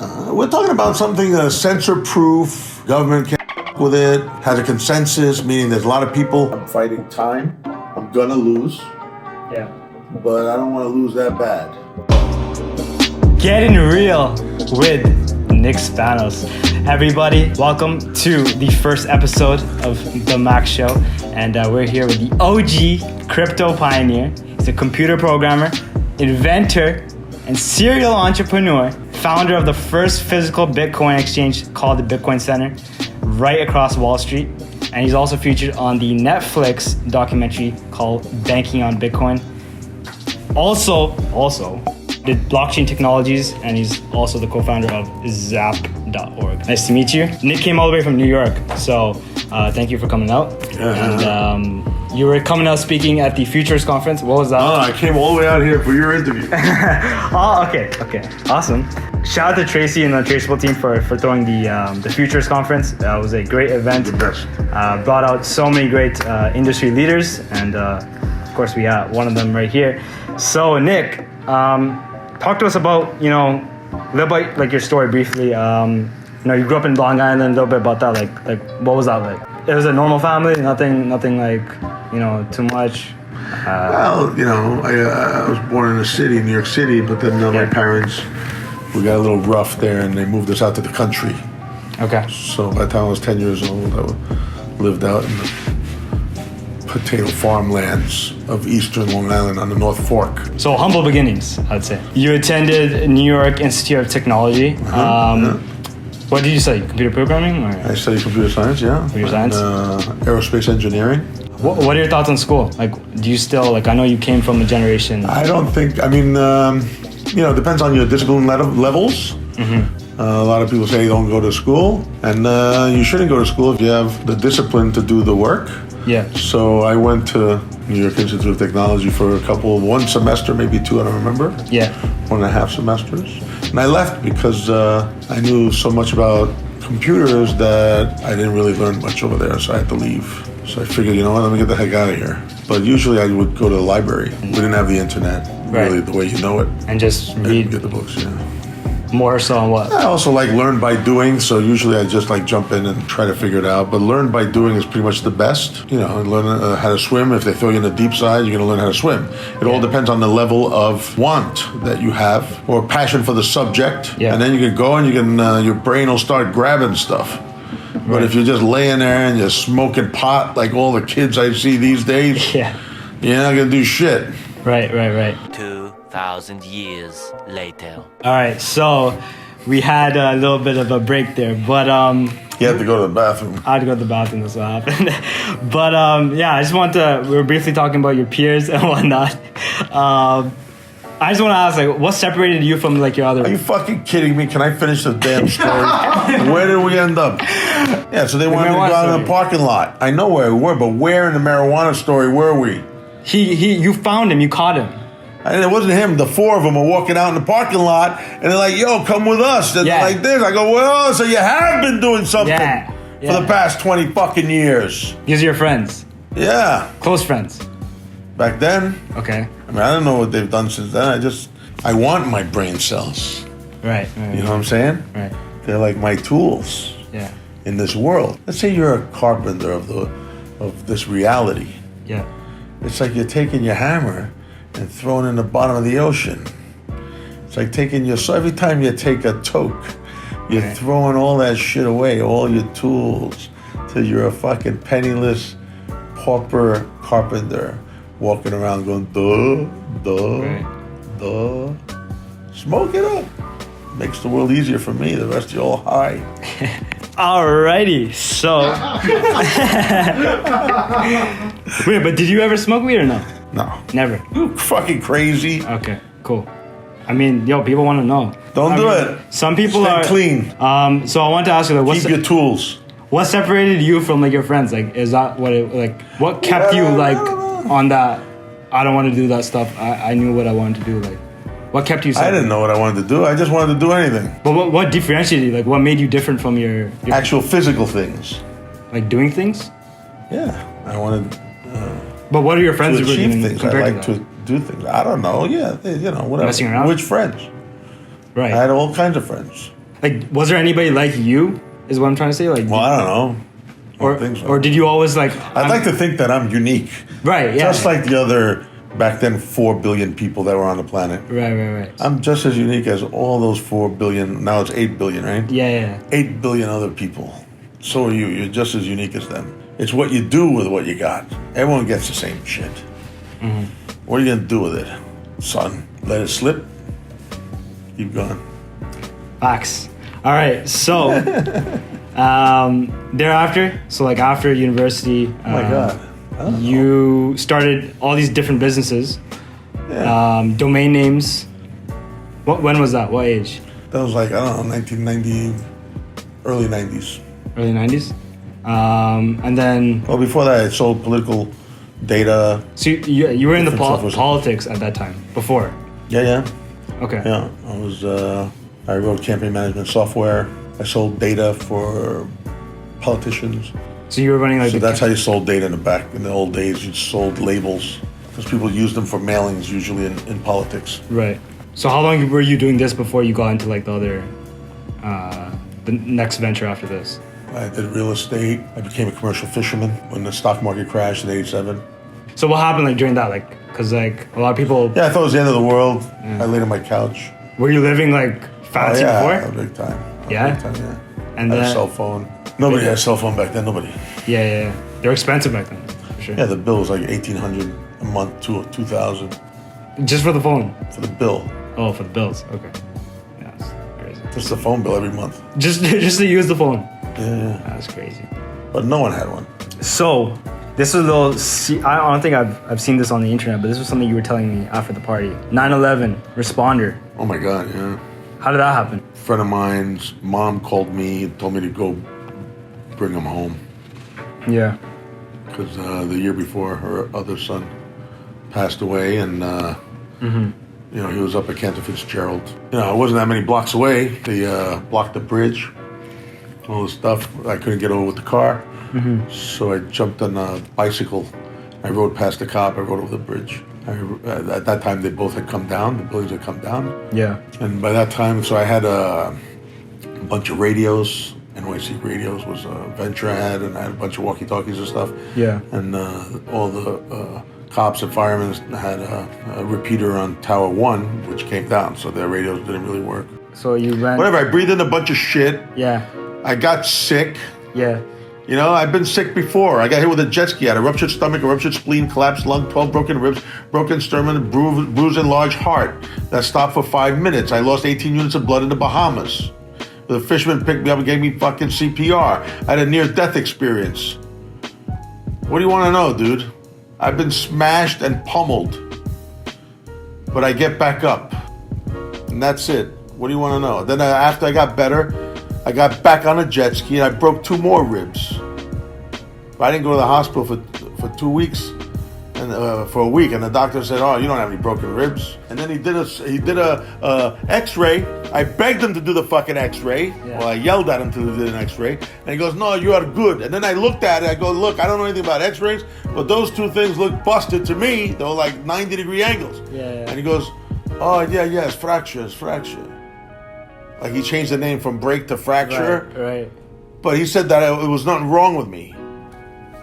We're talking about something censor-proof, government can't with it, has a consensus, meaning there's a lot of people. I'm fighting time. I'm gonna lose. Yeah. But I don't want to lose that bad. Getting real with Nick Spanos. Everybody, welcome to the first episode of The Max Show. And we're here with the OG crypto pioneer. He's a computer programmer, inventor, and serial entrepreneur, founder of the first physical Bitcoin exchange called the Bitcoin Center, right across Wall Street. And he's also featured on the Netflix documentary called Banking on Bitcoin. Also did blockchain technologies, and he's also the co-founder of Zap.org. Nice to meet you. Nick came all the way from New York, so thank you for coming out. And you were coming out speaking at the Futures Conference. What was that? Oh, I came all the way out here for your interview. Oh, okay, awesome. Shout out to Tracy and the Traceable team for throwing the Futures Conference. That was a great event. The best. Brought out so many great industry leaders, and of course we have one of them right here. So Nick, talk to us about, a little bit like your story briefly. You grew up in Long Island, a little bit about that. Like what was that like? It was a normal family, nothing like, too much. I was born in a city, New York City, but then my parents, we got a little rough there and they moved us out to the country. Okay. So by the time I was 10 years old, I lived out in the potato farmlands of eastern Long Island on the North Fork. So humble beginnings, I'd say. You attended New York Institute of Technology. What did you study? Computer programming? Or? I studied computer science, yeah. Computer science? Aerospace engineering. What are your thoughts on school? Do you still, I know you came from a generation. I don't think, it depends on your discipline levels. Mm-hmm. A lot of people say don't go to school, and you shouldn't go to school if you have the discipline to do the work. Yeah. So I went to New York Institute of Technology for one semester, maybe two, I don't remember. Yeah. 1.5 semesters. And I left because I knew so much about computers that I didn't really learn much over there, so I had to leave. So I figured, let me get the heck out of here. But usually I would go to the library. We didn't have the internet, really, the way you know it. And just read. And get the books, yeah. More so on what? I also learn by doing, so usually I just jump in and try to figure it out. But learn by doing is pretty much the best. Learn how to swim. If they throw you in the deep side, you're going to learn how to swim. It all depends on the level of want that you have or passion for the subject. Yeah. And then you can go and your brain will start grabbing stuff. Right. But if you're just laying there and you're smoking pot like all the kids I see these days, you're not going to do shit. Right. 2,000 years later. All right, so we had a little bit of a break there, but you had to go to the bathroom. I had to go to the bathroom, that's what happened. But I just we were briefly talking about your peers and whatnot. I just want to ask, what separated you from your other? Are you fucking kidding me? Can I finish the damn story? Where did we end up? Yeah, so they wanted to go out in the parking lot. I know where we were, but where in the marijuana story were we? You found him, you caught him. And it wasn't him. The four of them were walking out in the parking lot, and they're like, yo, come with us. And they're like this. I go, well, so you have been doing something for the past 20 fucking years. These are your friends? Yeah. Close friends? Back then. Okay. I don't know what they've done since then. I want my brain cells. Right. You know what I'm saying? Right. They're like my tools in this world. Let's say you're a carpenter of this reality. Yeah. It's like you're taking your hammer and throwing it in the bottom of the ocean. It's like so every time you take a toke, you're throwing all that shit away, all your tools, till you're a fucking penniless pauper carpenter walking around going, duh. Smoke it up. Makes the world easier for me. The rest of you all high. Alrighty, so. Wait, but did you ever smoke weed or no? No. Never? You fucking crazy. Okay, cool. People want to know. Don't do it. Some people Stay clean. So I want to ask you, keep your tools. What separated you from your friends? Is that what kept you on that? I don't want to do that stuff. I knew what I wanted to do. What kept you separate? I didn't know what I wanted to do. I just wanted to do anything. But what differentiated you? What made you different from your actual physical things? Like doing things? Yeah, I wanted. But what are your friends to achieve things? I like to to do things. I don't know. Yeah, whatever. Messing around? Which friends? Right. I had all kinds of friends. Like, was there anybody like you? Is what I'm trying to say. Like, Well, I don't know. I don't think so. or did you always like? I'd like to think that I'm unique. Right. Yeah. Just like the other, back then, 4 billion people that were on the planet. Right. I'm just as unique as all those 4 billion. Now it's 8 billion, right? Yeah. 8 billion other people. So are you. You're just as unique as them. It's what you do with what you got. Everyone gets the same shit. Mm-hmm. What are you gonna do with it, son? Let it slip? Keep going. Facts. All right. So, thereafter, so like after university, Oh my God. you started all these different businesses, domain names. When was that? What age? That was like, I don't know, 1990, early 90s. Early 90s. And then, Well, before that, I sold political data. so you were in the Different stuff was- politics at that time. Before. Yeah. Okay. Yeah, I wrote campaign management software. I sold data for politicians. So you were running like So that's how you sold data in the old days. You sold labels because people used them for mailings usually in politics. Right. So how long were you doing this before you got into like the other, the next venture after this? I did real estate. I became a commercial fisherman when the stock market crashed in '87. So what happened like during that? Like, cause like a lot of people, Yeah, I thought it was the end of the world. I laid on my couch. were you living like fancy Yeah, before? big time. Yeah? Big time, yeah. And I had a then, cell phone. Nobody had a cell phone back then. Nobody. yeah. They were expensive back then, for sure. Yeah, the bill was like $1,800 a month, $2,000 Just for the phone. for the bill. Oh, for the bills. Okay. Yeah, that's crazy. Just the phone bill every month. Just to use the phone. Yeah. That's crazy. But no one had one. So, this was a little. I don't think I've seen this on the internet, but this was something you were telling me after the party. 9/11 responder. Oh my God, yeah. How did that happen? A friend of mine's mom called me, told me to go bring him home. Yeah. Because the year before, her other son passed away, and he was up at Cantor Fitzgerald. It wasn't that many blocks away. They blocked the bridge, all this stuff. I couldn't get over with the car, so I jumped on a bicycle. I rode past the cop. I rode over the bridge. At that time, they both had come down. The buildings had come down. Yeah. And by that time, so I had a bunch of radios. NYC Radios was a venture I had, and I had a bunch of walkie-talkies and stuff. Yeah. And all the cops and firemen had a repeater on Tower 1, which came down, so their radios didn't really work. So you ran. Whatever, I breathed in a bunch of shit. Yeah. I got sick. Yeah. I've been sick before. I got hit with a jet ski. I had a ruptured stomach, a ruptured spleen, collapsed lung, 12 broken ribs, broken sternum, bruised enlarged heart. That stopped for 5 minutes. I lost 18 units of blood in the Bahamas. The fisherman picked me up and gave me fucking CPR. I had a near-death experience. What do you want to know, dude? I've been smashed and pummeled. But I get back up. And that's it. What do you want to know? Then after I got better, I got back on a jet ski and I broke 2 more ribs. But I didn't go to the hospital for 2 weeks. And for a week, and the doctor said, "Oh, you don't have any broken ribs." And then he did a X-ray. I begged him to do the fucking X-ray. Yeah. Well, I yelled at him to do an X-ray, and he goes, "No, you are good." And then I looked at it. I go, "Look, I don't know anything about X-rays, but those 2 things look busted to me. They were like 90-degree angles." Yeah. And he goes, "Oh yeah, it's fracture. Like he changed the name from break to fracture. Right. But he said that it was nothing wrong with me.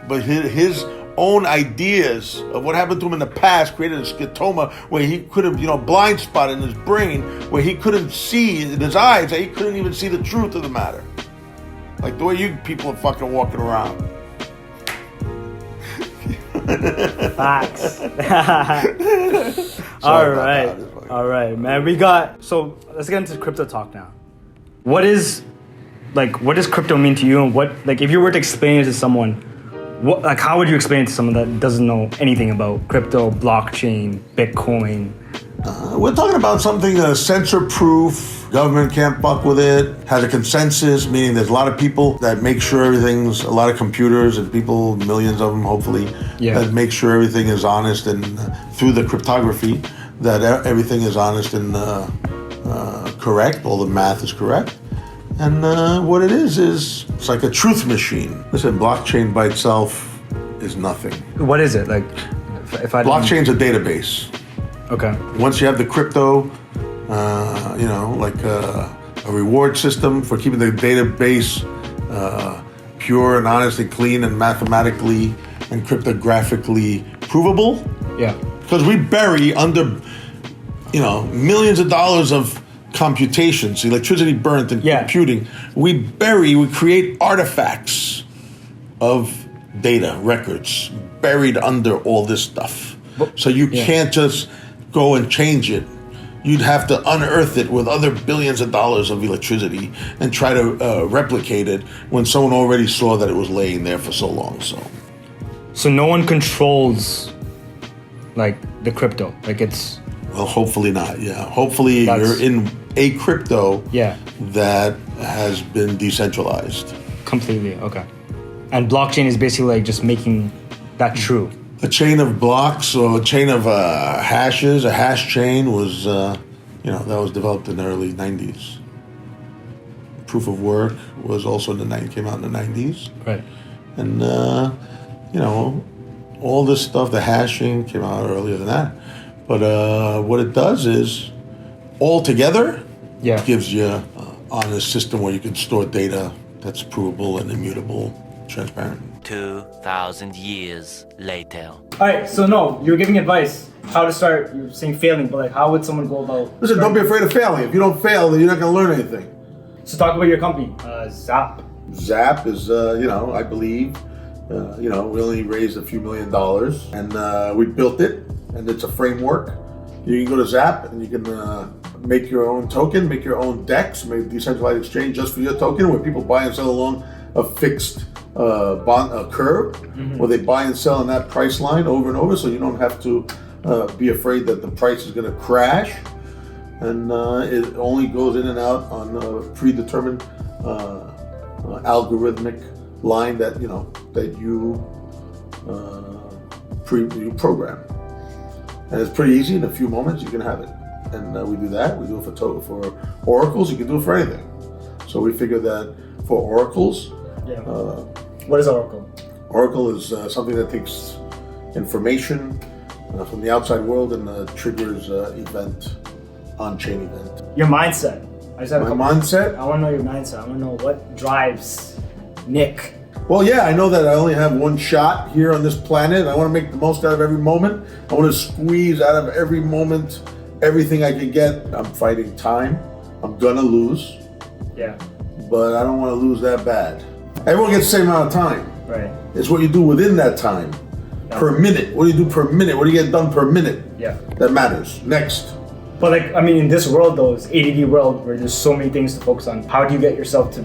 But his own ideas of what happened to him in the past created a scotoma where he could have, blind spot in his brain where he couldn't see in his eyes, that he couldn't even see the truth of the matter. Like the way you people are fucking walking around. Facts. Sorry All right, man. So let's get into crypto talk now. What does crypto mean to you, and if you were to explain it to someone, how would you explain it to someone that doesn't know anything about crypto, blockchain, Bitcoin? We're talking about something censor-proof, government can't fuck with it, has a consensus, meaning there's a lot of people that make sure everything's, a lot of computers and people, millions of them hopefully, that make sure everything is honest, and through the cryptography, that everything is honest and correct, all the math is correct. And what it is it's like a truth machine. Listen, blockchain by itself is nothing. What is it? If I Blockchain's a database. Okay. Once you have the crypto, like a a reward system for keeping the database pure and honest and clean and mathematically and cryptographically provable. Yeah. Because we bury under, millions of dollars of computations, electricity burnt and computing. We create artifacts of data, records, buried under all this stuff. So you can't just go and change it. You'd have to unearth it with other billions of dollars of electricity and try to replicate it when someone already saw that it was laying there for so long. So no one controls like the crypto. Like it's well, hopefully not. Yeah, hopefully you're in a crypto that has been decentralized completely. Okay, and blockchain is basically like just making that true. A chain of blocks or a chain of hashes. A hash chain was, that was developed in the early 90s. Proof of work was also came out in the 90s. Right. And, all this stuff, the hashing came out earlier than that. But what it does is, all together, gives you on a system where you can store data that's provable and immutable, transparent. 2,000 years later. All right, so no, you were giving advice how to start. You were saying failing, but like, how would someone go about? Listen, don't be afraid of failing. If you don't fail, then you're not going to learn anything. So talk about your company, Zap. Zap is, I believe, we only raised a few $1 million, and we built it, and it's a framework. You can go to Zap, and you can make your own token, make your own DEX, make a decentralized exchange just for your token, where people buy and sell along a fixed curve, where they buy and sell in that price line over and over, so you don't have to be afraid that the price is going to crash. And it only goes in and out on a predetermined algorithmic line that you program. And it's pretty easy. In a few moments, you can have it. And we do that. We do it for oracles. You can do it for anything. So we figured that for oracles. What is Oracle? Oracle is something that takes information from the outside world and triggers event, on-chain event. Your mindset. I just have My mindset? I want to know your mindset. I want to know what drives Nick. Well, I know that I only have one shot here on this planet. I want to make the most out of every moment. I want to squeeze out of every moment everything I can get. I'm fighting time. I'm gonna lose. Yeah. But I don't want to lose that bad. Everyone gets the same amount of time. Right. It's what you do within that time. Per minute. What do you do per minute? What do you get done per minute? Yeah. That matters. Next. But in this world though, this ADD world where there's so many things to focus on, how do you get yourself to,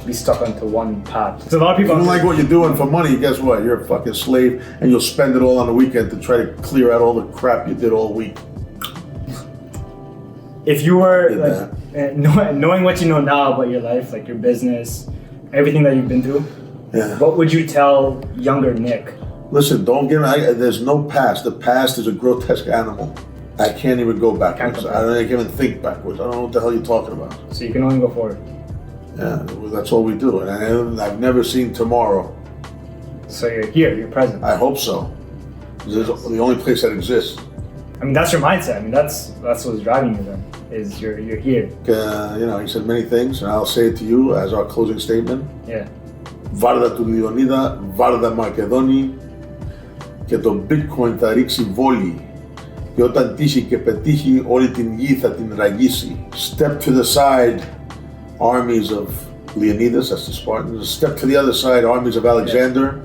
be stuck onto one path? Because a lot of people If you don't like what you're doing for money, guess what? You're a fucking slave and you'll spend it all on the weekend to try to clear out all the crap you did all week. If you were knowing what you know now about your life, like your business, everything that you've been through, what would you tell younger Nick? Listen, there's no past. The past is a grotesque animal. I can't even go backwards. I can't even think backwards. I don't know what the hell you're talking about. So you can only go forward. Yeah, well, that's all we do. And I've never seen tomorrow. So you're here, you're present. I hope so. This is the only place that exists. That's your mindset. That's what's driving you then, is you're here. He said many things, and I'll say it to you as our closing statement. Yeah. Βάρδα του Λεωνίδα, βάρδα Μακεδόνη, και το bitcoin θα ρίξει βόλη. Και όταν τύχει και πετύχει, όλη την γη θα την ραγίσει. Step to the side, armies of Leonidas, that's the Spartans. Step to the other side, armies of Alexander,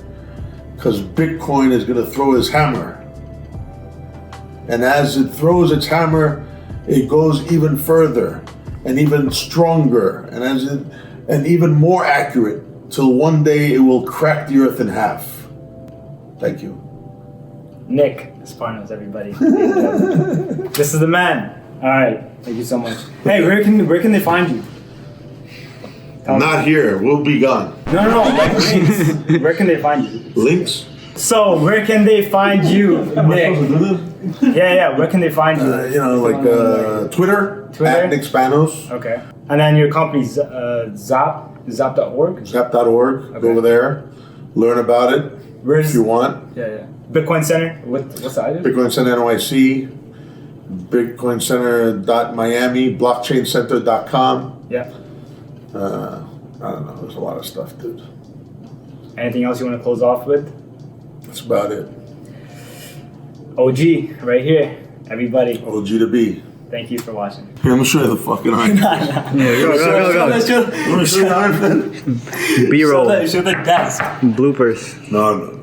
because Bitcoin is going to throw his hammer. And as it throws its hammer, it goes even further and even stronger and even more accurate, till one day it will crack the earth in half. Thank you. Nick Spanos, everybody. This is the man. All right, thank you so much. Hey, where can they find you? Not here. We'll be gone. No. Like links. Where can they find you? Links? So where can they find you, Nick? Yeah. Where can they find you? Twitter. At Nick Spanos. Okay. And then your company's Zap.org. Zap.org. Okay. Go over there. Learn about it. If you want. Yeah. Bitcoin Center. What's that? Bitcoin Center NYC. BitcoinCenter.Miami, BlockchainCenter.com. Yeah. I don't know. There's a lot of stuff, dude. Anything else you want to close off with? That's about it. OG, right here. Everybody, OG to be. thank you for watching. Here, let me show you the fucking iron. Go. Let me show you the iron. B-roll. Show the desk. Bloopers. No.